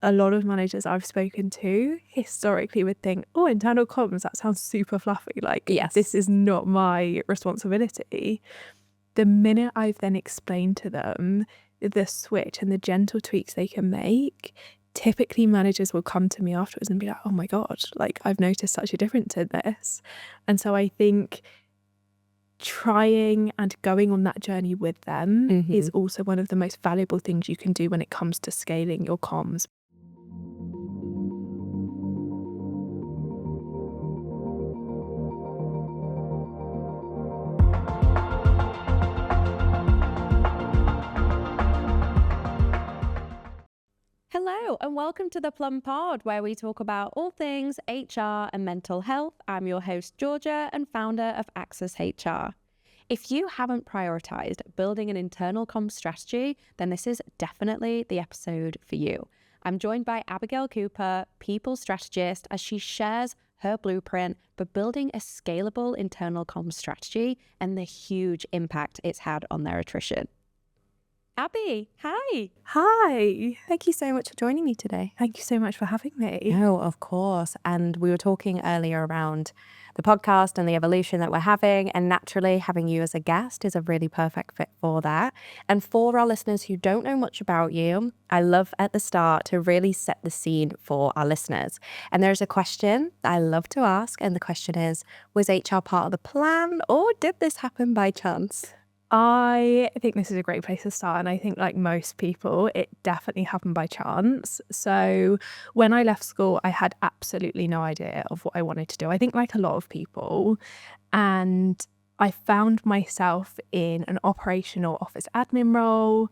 a lot of managers I've spoken to historically would think, oh, internal comms, that sounds super fluffy. Like, Yes. this is not my responsibility. The minute I've then explained to them the switch and the gentle tweaks they can make, typically managers will come to me afterwards and be like, oh my God, like I've noticed such a difference in this. And so I think trying and going on that journey with them is also one of the most valuable things you can do when it comes to scaling your comms. Hello and welcome to the Plum Pod, where we talk about all things HR and mental health. I'm your host, Georgia, and founder of Access HR. If you haven't prioritized building an internal comms strategy, then this is definitely the episode for you. I'm joined by Abigail Cooper, people strategist, as she shares her blueprint for building a scalable internal comms strategy and the huge impact it's had on their attrition. Abby, hi. Hi. Thank you so much for joining me today. Thank you so much for having me. No, of course. And we were talking earlier around the podcast and the evolution that we're having. And naturally, having you as a guest is a really perfect fit for that. And for our listeners who don't know much about you, I love at the start to really set the scene for our listeners. And there's a question that I love to ask. And the question is, was HR part of the plan or did this happen by chance? I think this is a great place to start. And I think, like most people, it definitely happened by chance. So when I left school, I had absolutely no idea of what I wanted to do. I think like a lot of people. And I found myself in an operational office admin role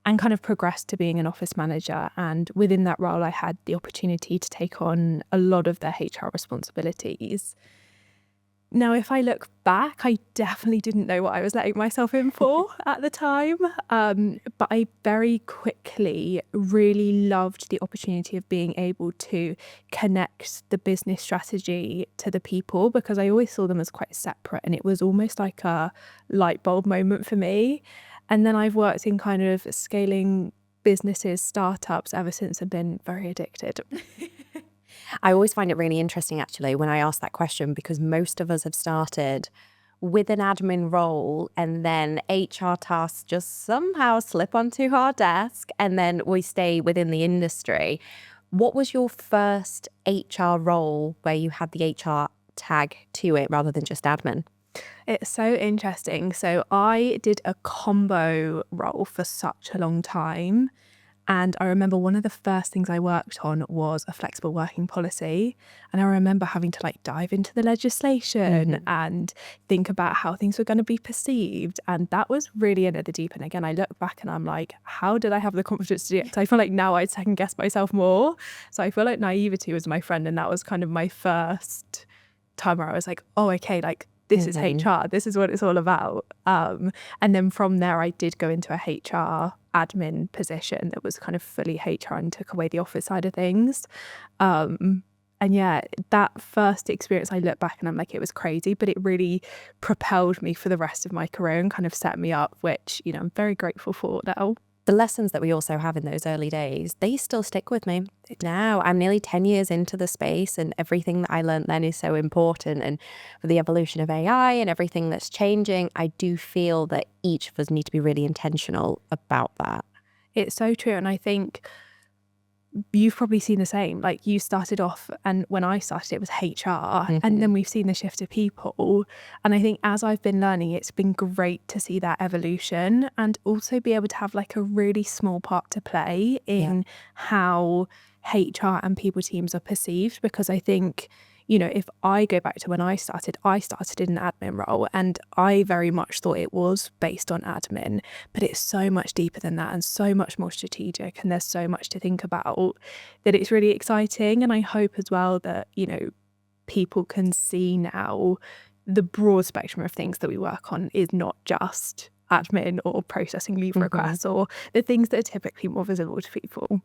and kind of progressed to being an office manager. And within that role, I had the opportunity to take on a lot of the HR responsibilities. Now, if I look back, I definitely didn't know what I was letting myself in for at the time. But I very quickly really loved the opportunity of being able to connect the business strategy to the people, because I always saw them as quite separate. And it was almost like a light bulb moment for me. And then I've worked in kind of scaling businesses, startups ever since. I've been very addicted. I always find it really interesting, actually, when I ask that question, because most of us have started with an admin role and then HR tasks just somehow slip onto our desk and then we stay within the industry. What was your first HR role where you had the HR tag to it rather than just admin? It's so interesting. So I did a combo role for such a long time. And I remember one of the first things I worked on was a flexible working policy. And I remember having to like dive into the legislation and think about how things were going to be perceived. And that was really into the deep end. Again, I look back and I'm like, how did I have the confidence to do it? So I feel like now I'd second guess myself more. So I feel like naivety was my friend. And that was kind of my first time where I was like, oh, okay, like this is HR. This is what it's all about. And then from there, I did go into a HR admin position that was kind of fully HR and took away the office side of things. And yeah, that first experience, I look back and I'm like, it was crazy, but it really propelled me for the rest of my career and kind of set me up, which, you know, I'm very grateful for now. The lessons that we also have in those early days, they still stick with me. Now I'm nearly 10 years into the space and everything that I learned then is so important. And for the evolution of AI and everything that's changing, I do feel that each of us need to be really intentional about that. It's so true. And I think you've probably seen the same. Like you started off, and when I started, it was HR, and then we've seen the shift to people. And I think as I've been learning, it's been great to see that evolution and also be able to have like a really small part to play in how HR and people teams are perceived. Because I think, you know, if I go back to when I started in an admin role and I very much thought it was based on admin, but it's so much deeper than that and so much more strategic. And there's so much to think about that it's really exciting. And I hope as well that, you know, people can see now the broad spectrum of things that we work on is not just admin or processing leave requests or the things that are typically more visible to people.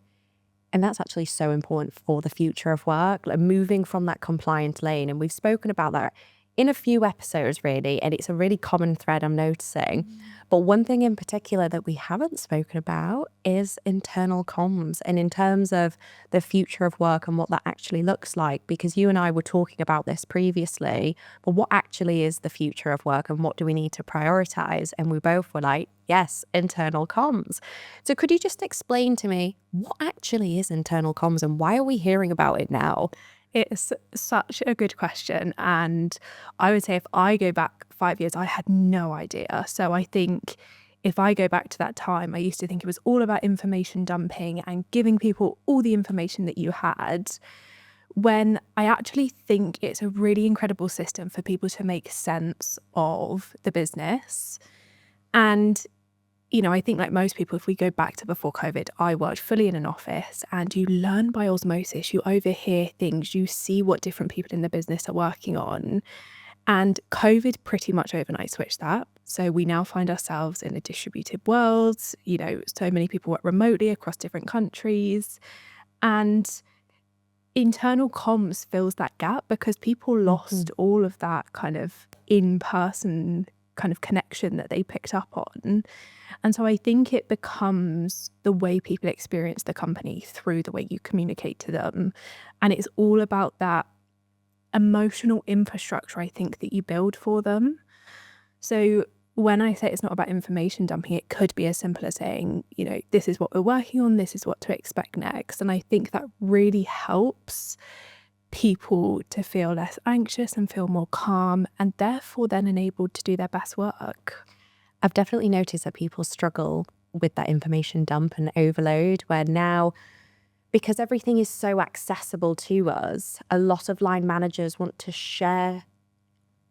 And that's actually so important for the future of work, like moving from that compliance lane. And we've spoken about that in a few episodes really, and it's a really common thread I'm noticing. But one thing in particular that we haven't spoken about is internal comms, and in terms of the future of work and what that actually looks like, because you and I were talking about this previously, but what actually is the future of work and what do we need to prioritize? And we both were like, yes, internal comms. So could you just explain to me what actually is internal comms and why are we hearing about it now? It's such a good question. And I would say if I go back 5 years, I had no idea. So I think if I go back to that time, I used to think it was all about information dumping and giving people all the information that you had, when I actually think it's a really incredible system for people to make sense of the business. And I think like most people, if we go back to before COVID, I worked fully in an office and you learn by osmosis, you overhear things, you see what different people in the business are working on. And COVID pretty much overnight switched that. So we now find ourselves in a distributed world, so many people work remotely across different countries. And internal comms fills that gap because people lost all of that kind of in-person kind of connection that they picked up on. And so I think it becomes the way people experience the company through the way you communicate to them. And it's all about that emotional infrastructure, I think, that you build for them. So when I say it's not about information dumping, it could be as simple as saying, this is what we're working on, this is what to expect next. And I think that really helps people to feel less anxious and feel more calm and therefore then enabled to do their best work. I've definitely noticed that people struggle with that information dump and overload, where now, because everything is so accessible to us, a lot of line managers want to share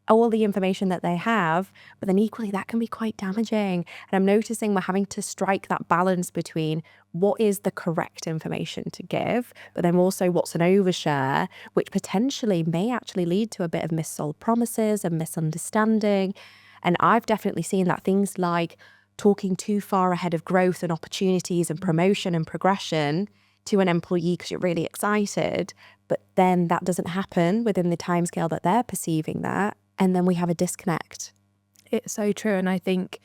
all the information that they have, but then equally that can be quite damaging. And I'm noticing we're having to strike that balance between what is the correct information to give, but then also what's an overshare, which potentially may actually lead to a bit of missold promises and misunderstanding. And I've definitely seen that things like talking too far ahead of growth and opportunities and promotion and progression to an employee because you're really excited, but then that doesn't happen within the timescale that they're perceiving that. And then we have a disconnect. It's so true. And I think,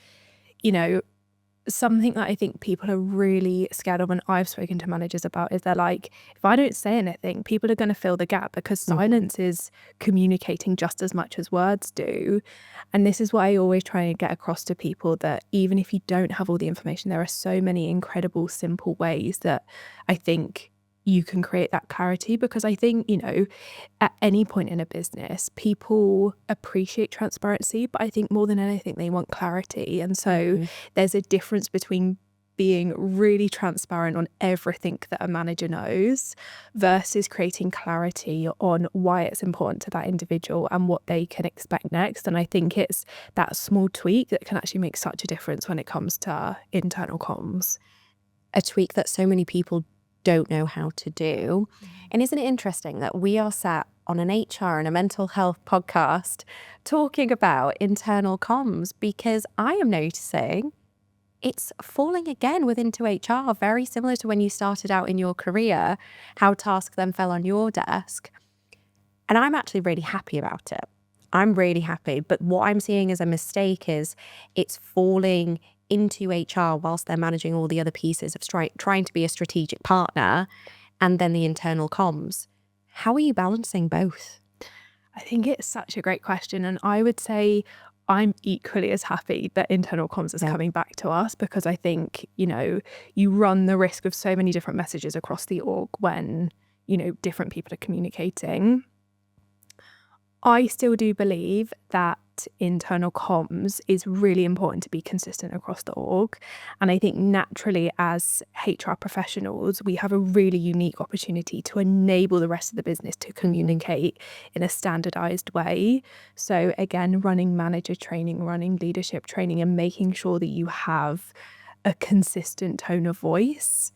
something that I think people are really scared of, and I've spoken to managers about, is they're like, if I don't say anything, people are going to fill the gap because silence is communicating just as much as words do. And this is what I always try and get across to people, that even if you don't have all the information, there are so many incredible, simple ways that I think you can create that clarity. Because I think, at any point in a business, people appreciate transparency, but I think more than anything, they want clarity. And so there's a difference between being really transparent on everything that a manager knows versus creating clarity on why it's important to that individual and what they can expect next. And I think it's that small tweak that can actually make such a difference when it comes to internal comms. A tweak that so many people don't know how to do. And isn't it interesting that we are sat on an HR and a mental health podcast talking about internal comms, because I am noticing it's falling again into HR, very similar to when you started out in your career, how tasks then fell on your desk. And I'm actually really happy about it. I'm really happy. But what I'm seeing as a mistake is it's falling into HR whilst they're managing all the other pieces of trying to be a strategic partner, and then the internal comms. How are you balancing both? I think it's such a great question. And I would say I'm equally as happy that internal comms is coming back to us, because I think, you run the risk of so many different messages across the org when, different people are communicating. I still do believe that internal comms is really important to be consistent across the org. And I think naturally as HR professionals, we have a really unique opportunity to enable the rest of the business to communicate in a standardized way. So again, running manager training, running leadership training, and making sure that you have a consistent tone of voice.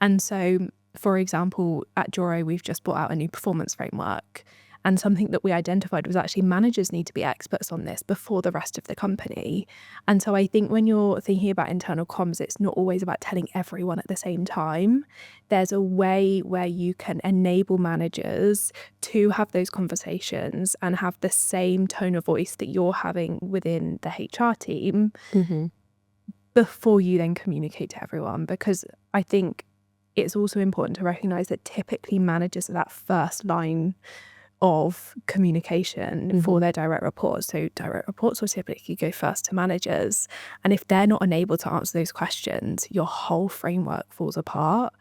And so, for example, at Joro, we've just brought out a new performance framework. And something that we identified was actually managers need to be experts on this before the rest of the company. And so I think when you're thinking about internal comms, it's not always about telling everyone at the same time. There's a way where you can enable managers to have those conversations and have the same tone of voice that you're having within the HR team before you then communicate to everyone. Because I think it's also important to recognize that typically managers are that first line of communication for their direct reports. So direct reports will typically go first to managers. And if they're not unable to answer those questions, your whole framework falls apart.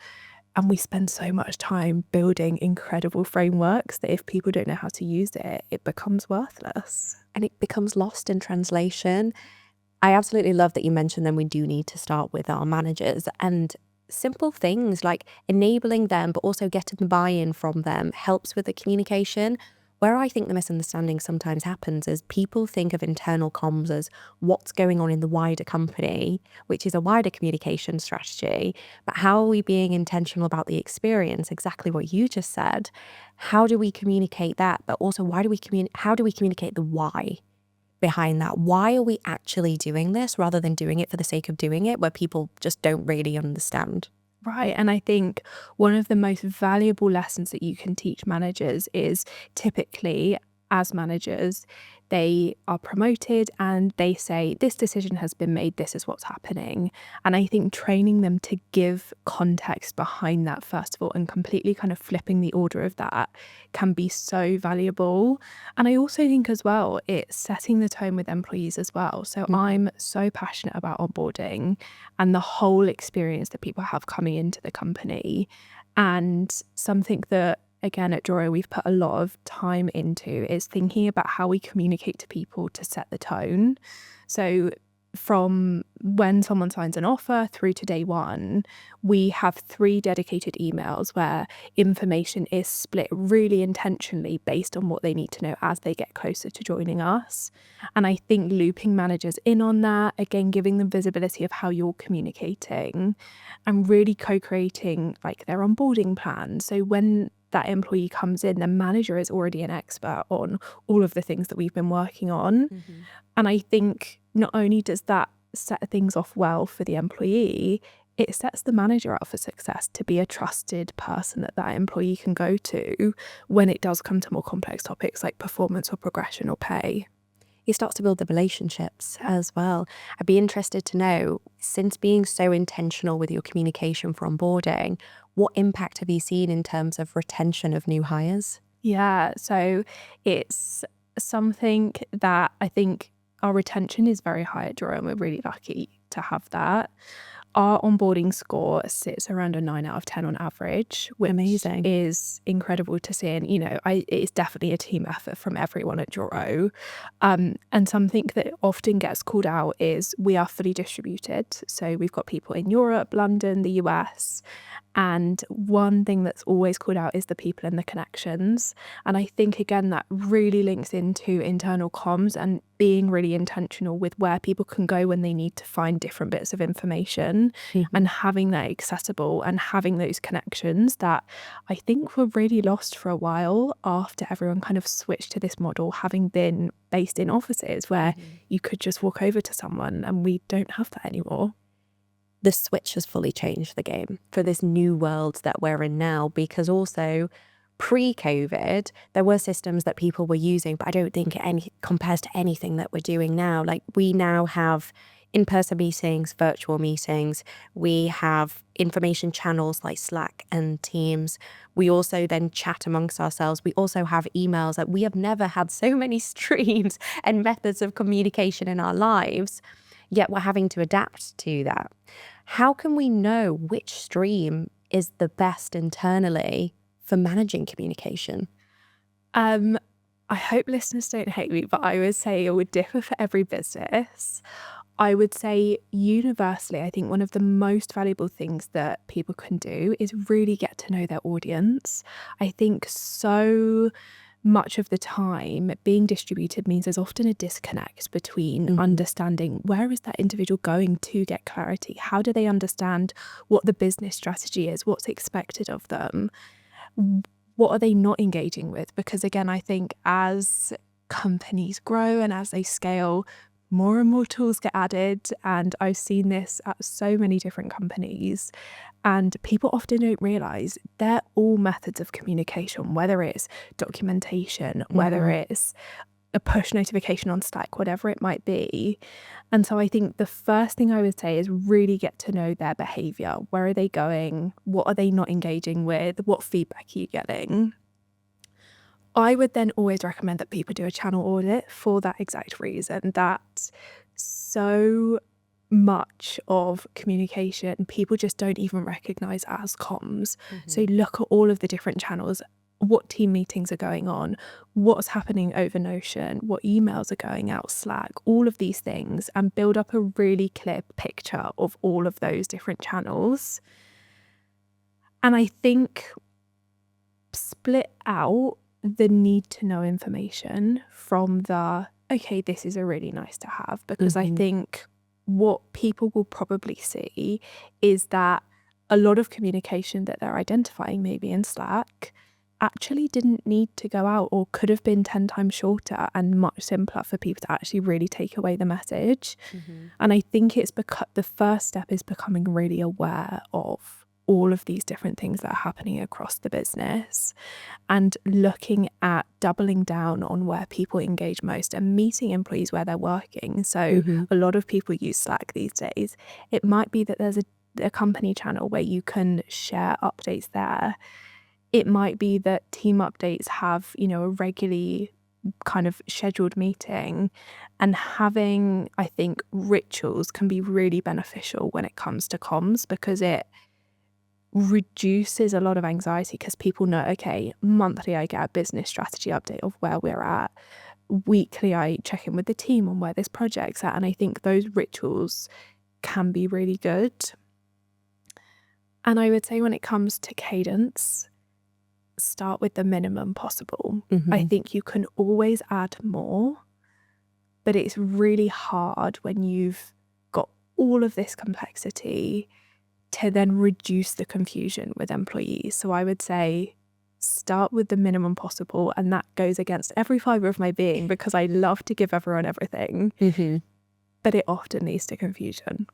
And we spend so much time building incredible frameworks that if people don't know how to use it, it becomes worthless. And it becomes lost in translation. I absolutely love that you mentioned then we do need to start with our managers, and simple things like enabling them, but also getting buy-in from them helps with the communication. Where I think the misunderstanding sometimes happens is people think of internal comms as what's going on in the wider company, which is a wider communication strategy. But how are we being intentional about the experience? Exactly what you just said. How do we communicate that? But also, how do we communicate the why behind that? Why are we actually doing this rather than doing it for the sake of doing it, where people just don't really understand? Right. And I think one of the most valuable lessons that you can teach managers is typically, as managers, they are promoted and they say, this decision has been made, this is what's happening. And I think training them to give context behind that, first of all, and completely kind of flipping the order of that can be so valuable. And I also think as well, it's setting the tone with employees as well. So I'm so passionate about onboarding and the whole experience that people have coming into the company. And something that, again, at Joro, we've put a lot of time into is thinking about how we communicate to people to set the tone. So from when someone signs an offer through to day one, we have 3 dedicated emails where information is split really intentionally based on what they need to know as they get closer to joining us. And I think looping managers in on that, again, giving them visibility of how you're communicating and really co-creating like their onboarding plan. So when that employee comes in, the manager is already an expert on all of the things that we've been working on. And I think not only does that set things off well for the employee, it sets the manager up for success to be a trusted person that that employee can go to when it does come to more complex topics like performance or progression or pay. It starts to build the relationships as well. I'd be interested to know, since being so intentional with your communication for onboarding, what impact have you seen in terms of retention of new hires? Yeah, so it's something that I think our retention is very high at Joro, and we're really lucky to have that. Our onboarding score sits around a 9 out of 10 on average, which Amazing. is incredible to see. And, it's definitely a team effort from everyone at Joro. And something that often gets called out is we are fully distributed. So we've got people in Europe, London, the US. And one thing that's always called out is the people and the connections. And I think, again, that really links into internal comms and being really intentional with where people can go when they need to find different bits of information and having that accessible and having those connections that I think were really lost for a while after everyone kind of switched to this model, having been based in offices where you could just walk over to someone, and we don't have that anymore. The switch has fully changed the game for this new world that we're in now, because also pre-COVID, there were systems that people were using, but I don't think it compares to anything that we're doing now. Like, we now have in-person meetings, virtual meetings. We have information channels like Slack and Teams. We also then chat amongst ourselves. We also have emails. That we have never had so many streams and methods of communication in our lives, yet we're having to adapt to that. How can we know which stream is the best internally for managing communication? I hope listeners don't hate me, but I would say it would differ for every business. I would say universally, I think one of the most valuable things that people can do is really get to know their audience. I think so much of the time being distributed means there's often a disconnect between understanding where is that individual going to get clarity, how do they understand what the business strategy is, what's expected of them. what are they not engaging with? Because again, I think as companies grow and as they scale, more and more tools get added. And I've seen this at so many different companies. And people often don't realize they're all methods of communication, whether it's documentation, whether it's a push notification on Slack, whatever it might be. And so I think the first thing I would say is really get to know their behavior. Where are they going? What are they not engaging with? What feedback are you getting? I would then always recommend that people do a channel audit for that exact reason, that so much of communication people just don't even recognize as comms. So look at all of the different channels, what team meetings are going on, what's happening over Notion, what emails are going out, Slack, all of these things, and build up a really clear picture of all of those different channels. And I think split out the need to know information from the, okay, this is a really nice to have, because I think what people will probably see is that a lot of communication that they're identifying maybe in Slack actually didn't need to go out, or could have been 10 times shorter and much simpler for people to actually really take away the message. And I think it's because the first step is becoming really aware of all of these different things that are happening across the business, and looking at doubling down on where people engage most and meeting employees where they're working. So a lot of people use Slack these days. It might be that there's a company channel where you can share updates there. It might be that team updates have, a regularly kind of scheduled meeting, and having, I think, rituals can be really beneficial when it comes to comms, because it reduces a lot of anxiety, because people know, okay, monthly I get a business strategy update of where we're at. Weekly I check in with the team on where this project's at. And I think those rituals can be really good. And I would say when it comes to cadence, start with the minimum possible. I think you can always add more, but it's really hard when you've got all of this complexity to then reduce the confusion with employees. So I would say start with the minimum possible, and that goes against every fibre of my being, because I love to give everyone everything, but it often leads to confusion.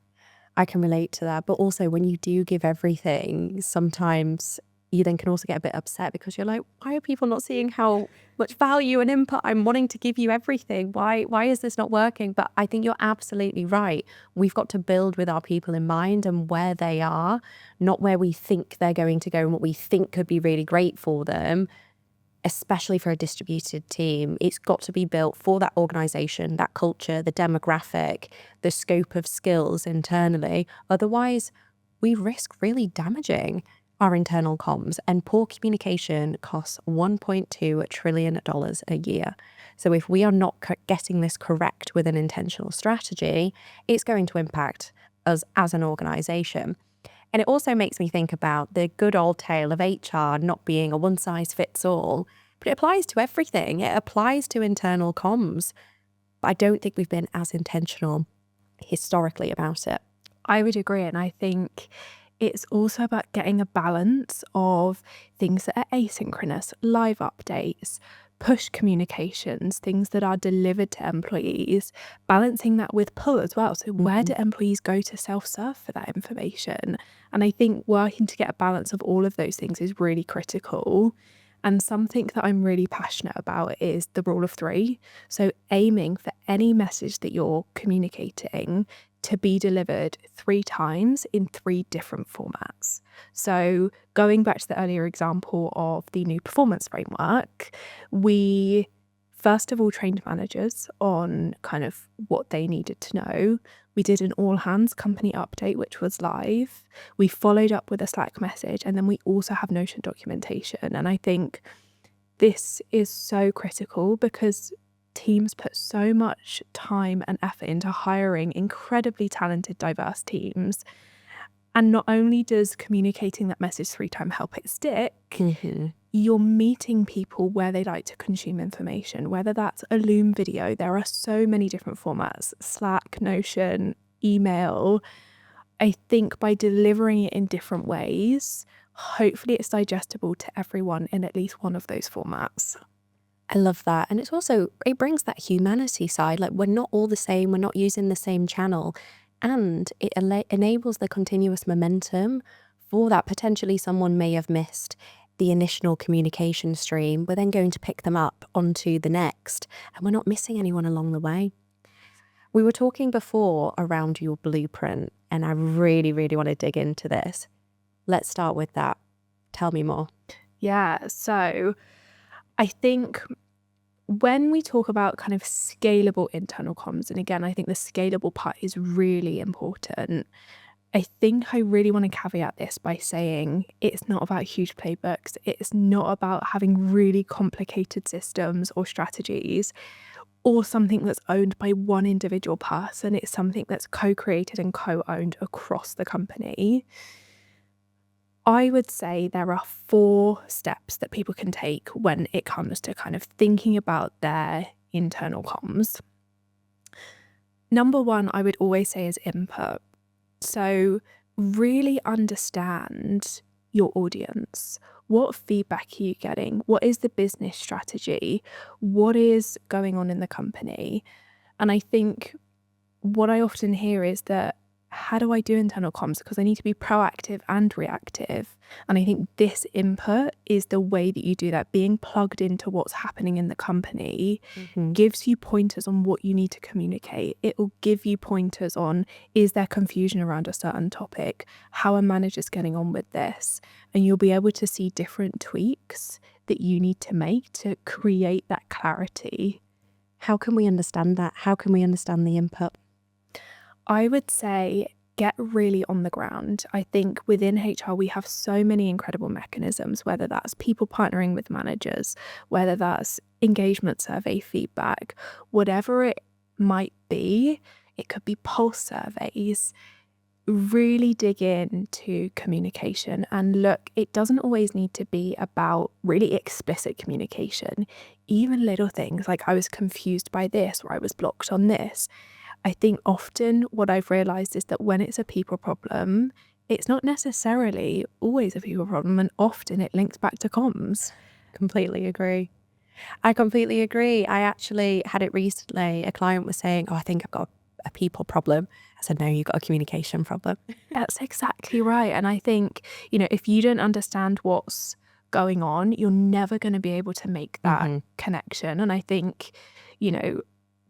I can relate to that. But also when you do give everything, sometimes you then can also get a bit upset, because you're like, why are people not seeing how much value and input I'm wanting to give you everything? Why is this not working? But I think you're absolutely right. We've got to build with our people in mind and where they are, not where we think they're going to go and what we think could be really great for them. Especially for a distributed team, it's got to be built for that organization, that culture, the demographic, the scope of skills internally. Otherwise, we risk really damaging our internal comms, and poor communication costs $1.2 trillion a year. So if we are not getting this correct with an intentional strategy, it's going to impact us as an organization. And it also makes me think about the good old tale of HR not being a one size fits all, but it applies to everything. It applies to internal comms. But I don't think we've been as intentional historically about it. I would agree. And I think it's also about getting a balance of things that are asynchronous, live updates, push communications, things that are delivered to employees, balancing that with pull as well. So where do employees go to self-serve for that information? And I think working to get a balance of all of those things is really critical. And something that I'm really passionate about is the rule of 3. So aiming for any message that you're communicating to be delivered 3 times in 3 different formats. So going back to the earlier example of the new performance framework, we first of all trained managers on kind of what they needed to know. We did an all hands company update, which was live. We followed up with a Slack message, and then we also have Notion documentation. And I think this is so critical, because teams put so much time and effort into hiring incredibly talented, diverse teams. And not only does communicating that message 3 times help it stick, you're meeting people where they like to consume information, whether that's a Loom video. There are so many different formats, Slack, Notion, email. I think by delivering it in different ways, hopefully it's digestible to everyone in at least one of those formats. I love that. And it's also, it brings that humanity side. Like, we're not all the same, we're not using the same channel. And it enables the continuous momentum for that. Potentially someone may have missed the initial communication stream. We're then going to pick them up onto the next, and we're not missing anyone along the way. We were talking before around your blueprint, and I really, really want to dig into this. Let's start with that. Tell me more. Yeah, so I think when we talk about kind of scalable internal comms, and again, I think the scalable part is really important. I think I really want to caveat this by saying it's not about huge playbooks. It's not about having really complicated systems or strategies or something that's owned by one individual person. It's something that's co-created and co-owned across the company. I would say there are 4 steps that people can take when it comes to kind of thinking about their internal comms. Number 1, I would always say, is input. So really understand your audience. What feedback are you getting? What is the business strategy? What is going on in the company? And I think what I often hear is that, how do I do internal comms? Because I need to be proactive and reactive. And I think this input is the way that you do that. Being plugged into what's happening in the company gives you pointers on what you need to communicate. It will give you pointers on, is there confusion around a certain topic? How are managers getting on with this? And you'll be able to see different tweaks that you need to make to create that clarity. How can we understand that? How can we understand the input? I would say get really on the ground. I think within HR, we have so many incredible mechanisms, whether that's people partnering with managers, whether that's engagement survey feedback, whatever it might be. It could be pulse surveys. Really dig into communication and look, it doesn't always need to be about really explicit communication. Even little things like, I was confused by this, or I was blocked on this. I think often what I've realized is that when it's a people problem, it's not necessarily always a people problem, and often it links back to comms. Completely agree. I completely agree. I actually had it recently. A client was saying, I think I've got a people problem. I said, no, you've got a communication problem. That's exactly right. And I think, if you don't understand what's going on, you're never going to be able to make that connection. And I think,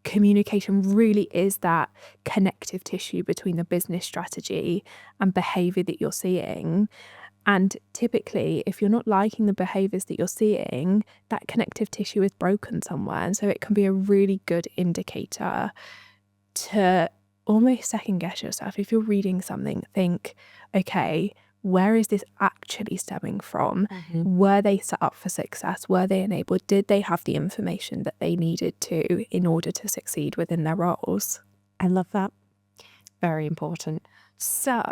communication really is that connective tissue between the business strategy and behavior that you're seeing. And typically, if you're not liking the behaviors that you're seeing, that connective tissue is broken somewhere. And so it can be a really good indicator to almost second guess yourself. If you're reading something, think, okay, where is this actually stemming from? Were they set up for success? Were they enabled? Did they have the information that they needed to in order to succeed within their roles? I love that. Very important. So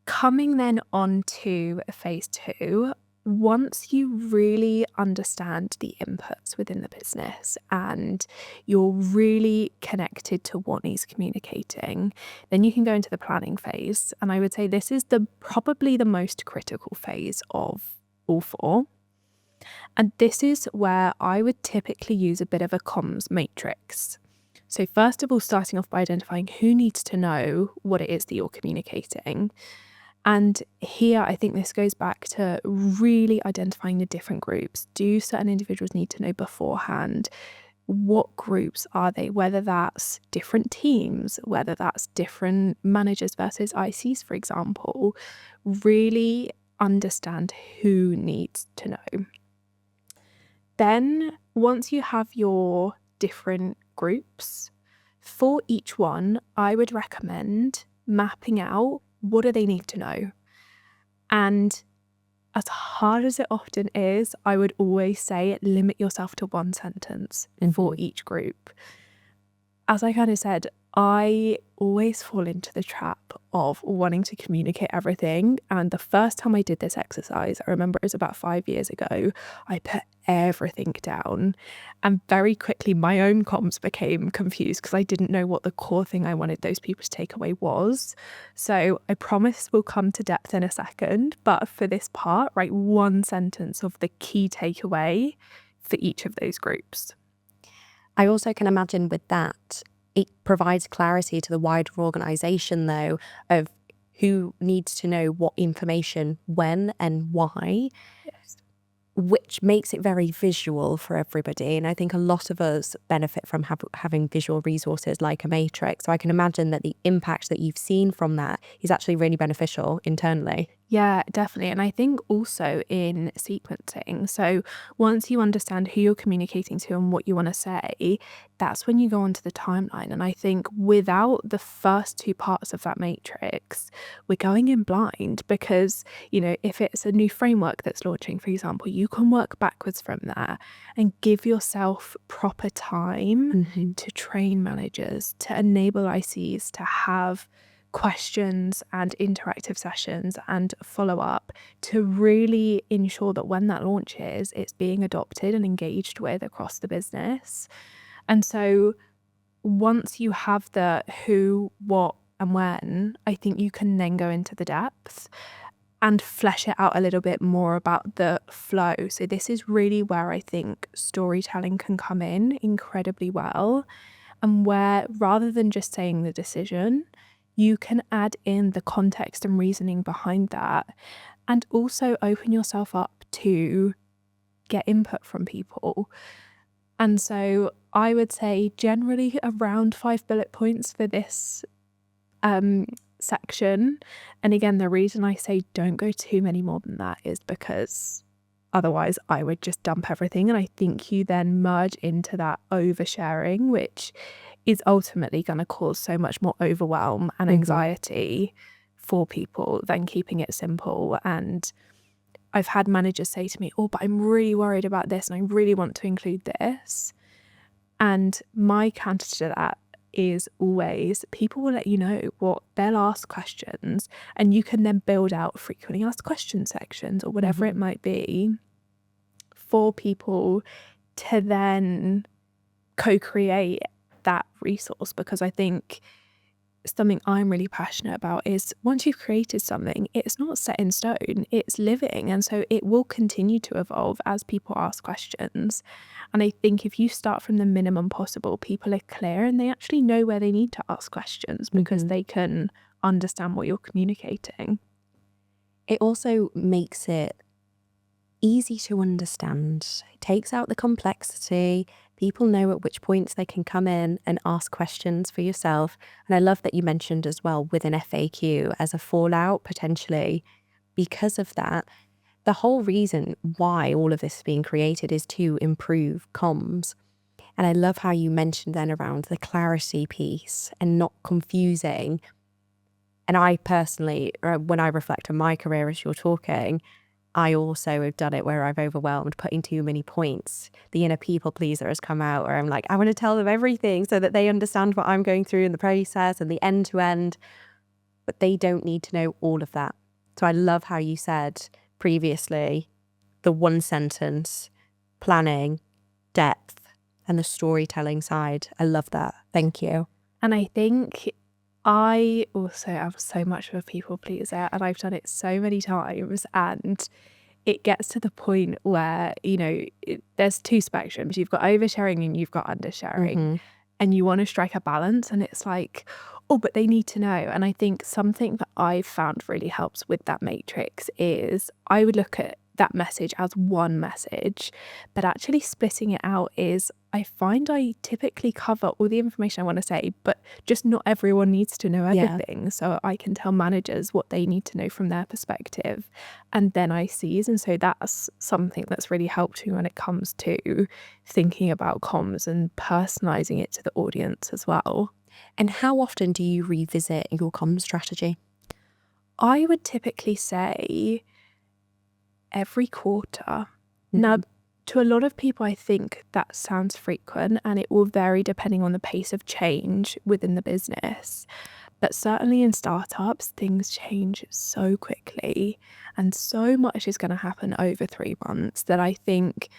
coming then on to phase 2, once you really understand the inputs within the business and you're really connected to what needs communicating, then you can go into the planning phase. And I would say this is probably the most critical phase of all 4. And this is where I would typically use a bit of a comms matrix. So first of all, starting off by identifying who needs to know what it is that you're communicating. And here, I think this goes back to really identifying the different groups. Do certain individuals need to know beforehand? What groups are they? Whether that's different teams, whether that's different managers versus ICs, for example. Really understand who needs to know. Then, once you have your different groups, for each one, I would recommend mapping out, what do they need to know? And as hard as it often is, I would always say limit yourself to one sentence for each group. As I kind of said, I always fall into the trap of wanting to communicate everything. And the first time I did this exercise, I remember it was about 5 years ago, I put everything down. And very quickly, my own comms became confused because I didn't know what the core thing I wanted those people to take away was. So I promise we'll come to depth in a second. But for this part, write one sentence of the key takeaway for each of those groups. I also can imagine with that, it provides clarity to the wider organisation, though, of who needs to know what information, when and why, Yes. which makes it very visual for everybody. And I think a lot of us benefit from having visual resources like a matrix. So I can imagine that the impact that you've seen from that is actually really beneficial internally. Yeah, definitely. And I think also in sequencing. So once you understand who you're communicating to and what you want to say, that's when you go on to the timeline. And I think without the first two parts of that matrix, we're going in blind because, if it's a new framework that's launching, for example, you can work backwards from that and give yourself proper time to train managers, to enable ICs to have questions and interactive sessions and follow up to really ensure that when that launches, it's being adopted and engaged with across the business. And so once you have the who, what, and when, I think you can then go into the depth and flesh it out a little bit more about the flow. So this is really where I think storytelling can come in incredibly well, and where rather than just saying the decision, you can add in the context and reasoning behind that, and also open yourself up to get input from people. And so I would say generally around 5 bullet points for this section. And again, the reason I say don't go too many more than that is because otherwise I would just dump everything. And I think you then merge into that oversharing, which is ultimately going to cause so much more overwhelm and anxiety for people than keeping it simple. And I've had managers say to me, oh, but I'm really worried about this and I really want to include this. And my counter to that is always people will let you know what they'll ask questions, and you can then build out frequently asked question sections or whatever it might be for people to then co-create that resource. Because I think something I'm really passionate about is once you've created something, it's not set in stone, it's living. And so it will continue to evolve as people ask questions. And I think if you start from the minimum possible, people are clear and they actually know where they need to ask questions because they can understand what you're communicating. It also makes it easy to understand. It takes out the complexity. People know at which points they can come in and ask questions for yourself. And I love that you mentioned as well with an FAQ as a fallout potentially. Because of that, the whole reason why all of this is being created is to improve comms. And I love how you mentioned then around the clarity piece and not confusing. And I personally, when I reflect on my career as you're talking, I also have done it where I've overwhelmed, putting too many points. The inner people pleaser has come out where I'm like, I want to tell them everything so that they understand what I'm going through in the process and the end to end, but they don't need to know all of that. So I love how you said previously, the one sentence, planning, depth, and the storytelling side. I love that. Thank you. And I think I also am so much of a people pleaser, and I've done it so many times, and it gets to the point where, there's two spectrums. You've got oversharing and you've got undersharing, and you want to strike a balance, and it's like, oh, but they need to know. And I think something that I've found really helps with that matrix is I would look at that message as one message, but actually splitting it out is, I find I typically cover all the information I want to say, but just not everyone needs to know everything. Yeah. So I can tell managers what they need to know from their perspective, and then ICs. And so that's something that's really helped me when it comes to thinking about comms and personalizing it to the audience as well. And how often do you revisit your comms strategy? I would typically say every quarter. Now, To a lot of people, I think that sounds frequent, and it will vary depending on the pace of change within the business. But certainly in startups, things change so quickly, and so much is going to happen over 3 months that I think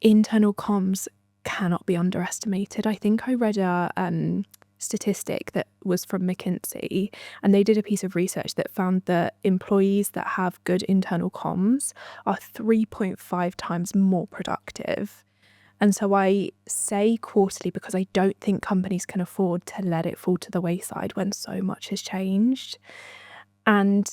internal comms cannot be underestimated. I think I read a statistic that was from McKinsey, and they did a piece of research that found that employees that have good internal comms are 3.5 times more productive. And so I say quarterly because I don't think companies can afford to let it fall to the wayside when so much has changed. And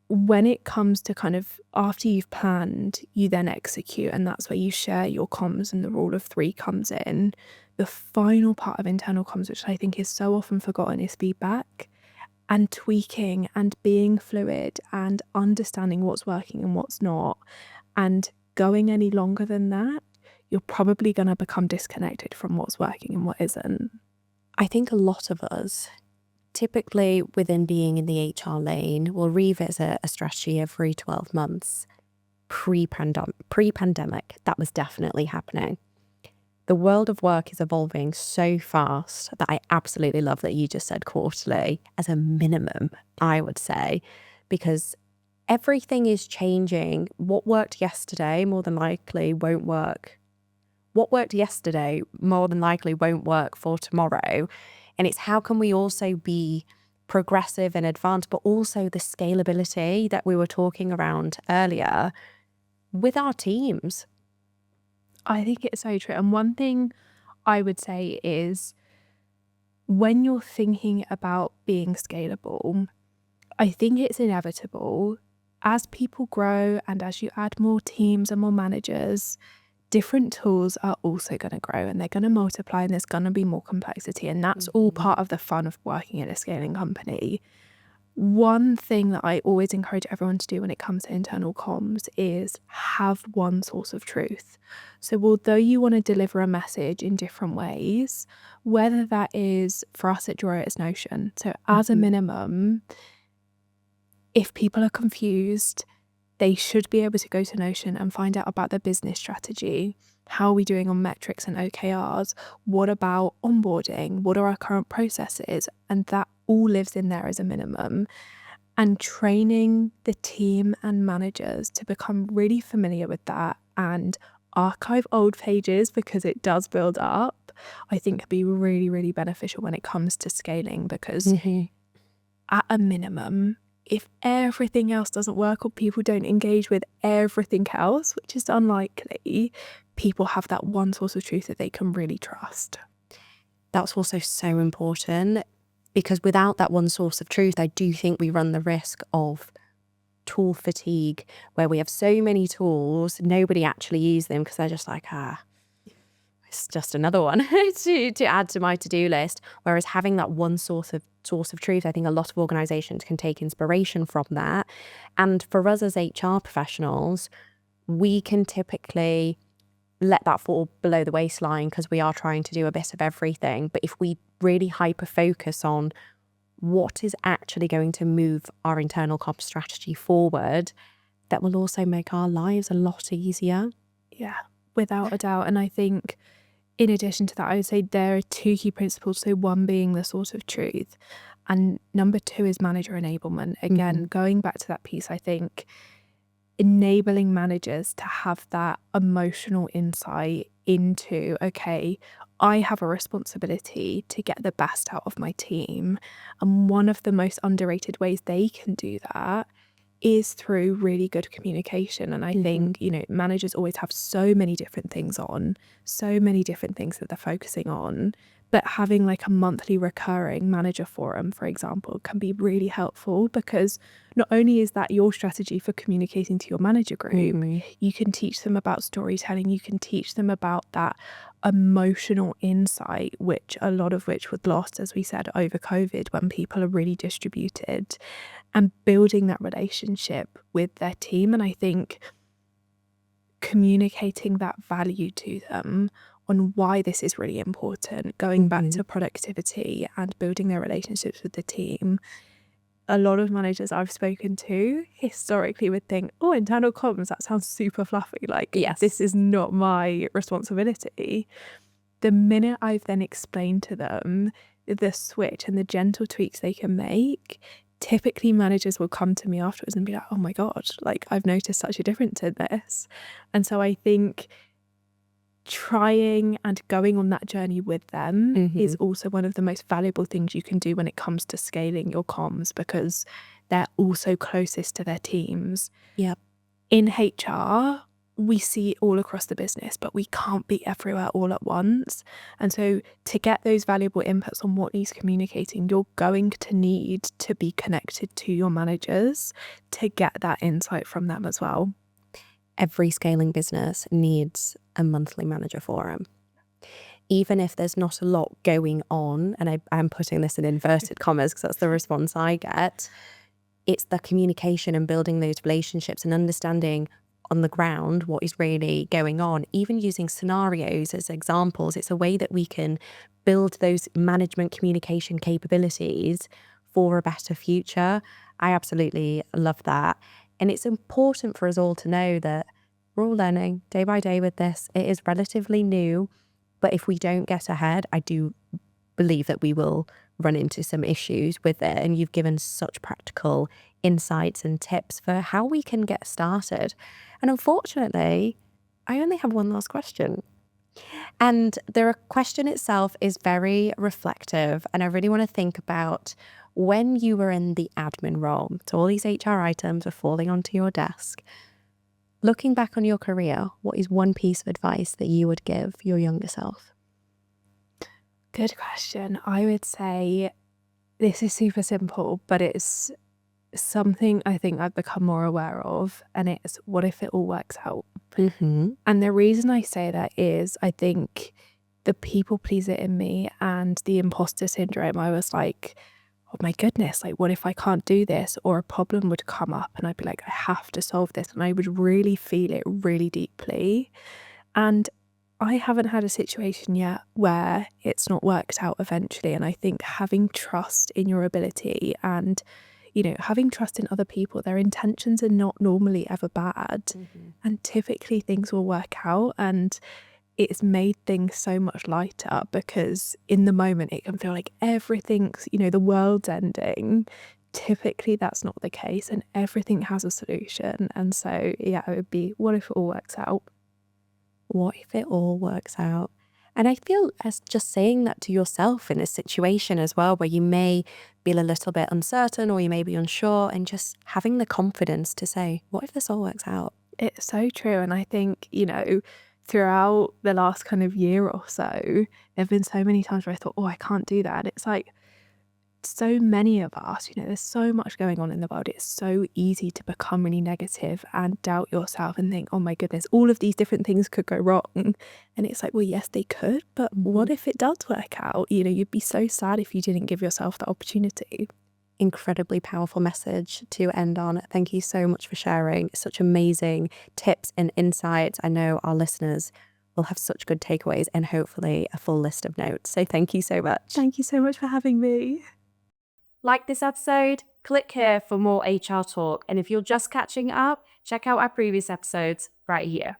when it comes to kind of after you've planned, you then execute, and that's where you share your comms and the rule of 3 comes in. The final part of internal comms, which I think is so often forgotten, is feedback and tweaking and being fluid and understanding what's working and what's not. And going any longer than that, you're probably going to become disconnected from what's working and what isn't. I think a lot of us, typically within being in the HR lane, will revisit a strategy every 12 months. Pre-pandemic, that was definitely happening. The world of work is evolving so fast that I absolutely love that you just said quarterly as a minimum, I would say, because everything is changing. What worked yesterday more than likely won't work. What worked yesterday more than likely won't work for tomorrow. And it's how can we also be progressive and advanced, but also the scalability that we were talking around earlier with our teams. I think it's so true. And one thing I would say is when you're thinking about being scalable, I think it's inevitable as people grow and as you add more teams and more managers, different tools are also going to grow and they're going to multiply and there's going to be more complexity. And that's all part of the fun of working in a scaling company. One thing that I always encourage everyone to do when it comes to internal comms is have one source of truth. So although you want to deliver a message in different ways, whether that is for us at Draw it's Notion. So as a minimum, if people are confused, they should be able to go to Notion and find out about their business strategy. How are we doing on metrics and OKRs? What about onboarding? What are our current processes? And that all lives in there as a minimum. And training the team and managers to become really familiar with that and archive old pages because it does build up, I think could be really, really beneficial when it comes to scaling because at a minimum, if everything else doesn't work or people don't engage with everything else, which is unlikely, people have that one source of truth that they can really trust. That's also so important because without that one source of truth, I do think we run the risk of tool fatigue where we have so many tools, nobody actually uses them because they're just like, it's just another one to add to my to-do list. Whereas having that one source of truth, I think a lot of organizations can take inspiration from that. And for us as HR professionals, we can typically let that fall below the waistline because we are trying to do a bit of everything. But if we really hyper focus on what is actually going to move our internal comp strategy forward, that will also make our lives a lot easier. Yeah, without a doubt. And I think in addition to that, I would say there are 2 key principles. So one being the source of truth and number 2 is manager enablement. Again, going back to that piece, I think enabling managers to have that emotional insight into, okay, I have a responsibility to get the best out of my team. And one of the most underrated ways they can do that is through really good communication. And I think, managers always have so many different things on, so many different things that they're focusing on. But having like a monthly recurring manager forum, for example, can be really helpful because not only is that your strategy for communicating to your manager group, you can teach them about storytelling, you can teach them about that emotional insight, which a lot of which was lost, as we said, over COVID when people are really distributed, and building that relationship with their team. And I think communicating that value to them on why this is really important, going back to productivity and building their relationships with the team, a lot of managers I've spoken to historically would think, oh, internal comms, that sounds super fluffy. Like, Yes. this is not my responsibility. The minute I've then explained to them the switch and the gentle tweaks they can make, typically managers will come to me afterwards and be like, oh my God, like I've noticed such a difference in this. And so I think trying and going on that journey with them is also one of the most valuable things you can do when it comes to scaling your comms, because they're also closest to their teams. Yep. In HR, we see it all across the business, but we can't be everywhere all at once. And so to get those valuable inputs on what needs communicating, you're going to need to be connected to your managers to get that insight from them as well. Every scaling business needs a monthly manager forum. Even if there's not a lot going on, and I'm putting this in inverted commas because that's the response I get, it's the communication and building those relationships and understanding on the ground what is really going on. Even using scenarios as examples, it's a way that we can build those management communication capabilities for a better future. I absolutely love that. And it's important for us all to know that we're all learning day by day with this. It is relatively new, but if we don't get ahead, I do believe that we will run into some issues with it. And you've given such practical insights and tips for how we can get started. And unfortunately, I only have one last question. And the question itself is very reflective. And I really want to think about when you were in the admin role, so all these HR items are falling onto your desk. Looking back on your career, what is one piece of advice that you would give your younger self? Good question. I would say this is super simple, but it's something I think I've become more aware of, and it's what if it all works out? And the reason I say that is I think the people pleaser in me and the imposter syndrome, I was like, oh my goodness, like what if I can't do this? Or a problem would come up and I'd be like, I have to solve this. And I would really feel it really deeply. And I haven't had a situation yet where it's not worked out eventually. And I think having trust in your ability and, you know, having trust in other people, their intentions are not normally ever bad. And typically things will work out. And it's made things so much lighter, because in the moment it can feel like everything's, you know, the world's ending. Typically that's not the case, and everything has a solution. And so, yeah, it would be, what if it all works out? What if it all works out? And I feel as just saying that to yourself in a situation as well, where you may feel a little bit uncertain or you may be unsure, and just having the confidence to say, what if this all works out? It's so true. And I think, you know, throughout the last kind of year or so, there have been so many times where I thought, oh, I can't do that. And it's like, so many of us, you know, there's so much going on in the world. It's so easy to become really negative and doubt yourself and think, oh my goodness, all of these different things could go wrong. And it's like, well, yes, they could, but what if it does work out? You know, you'd be so sad if you didn't give yourself the opportunity. Incredibly powerful message to end on. Thank you so much for sharing such amazing tips and insights. I know our listeners will have such good takeaways and hopefully a full list of notes. So thank you so much. Thank you so much for having me. Like this episode? Click here for more HR talk. And if you're just catching up, check out our previous episodes right here.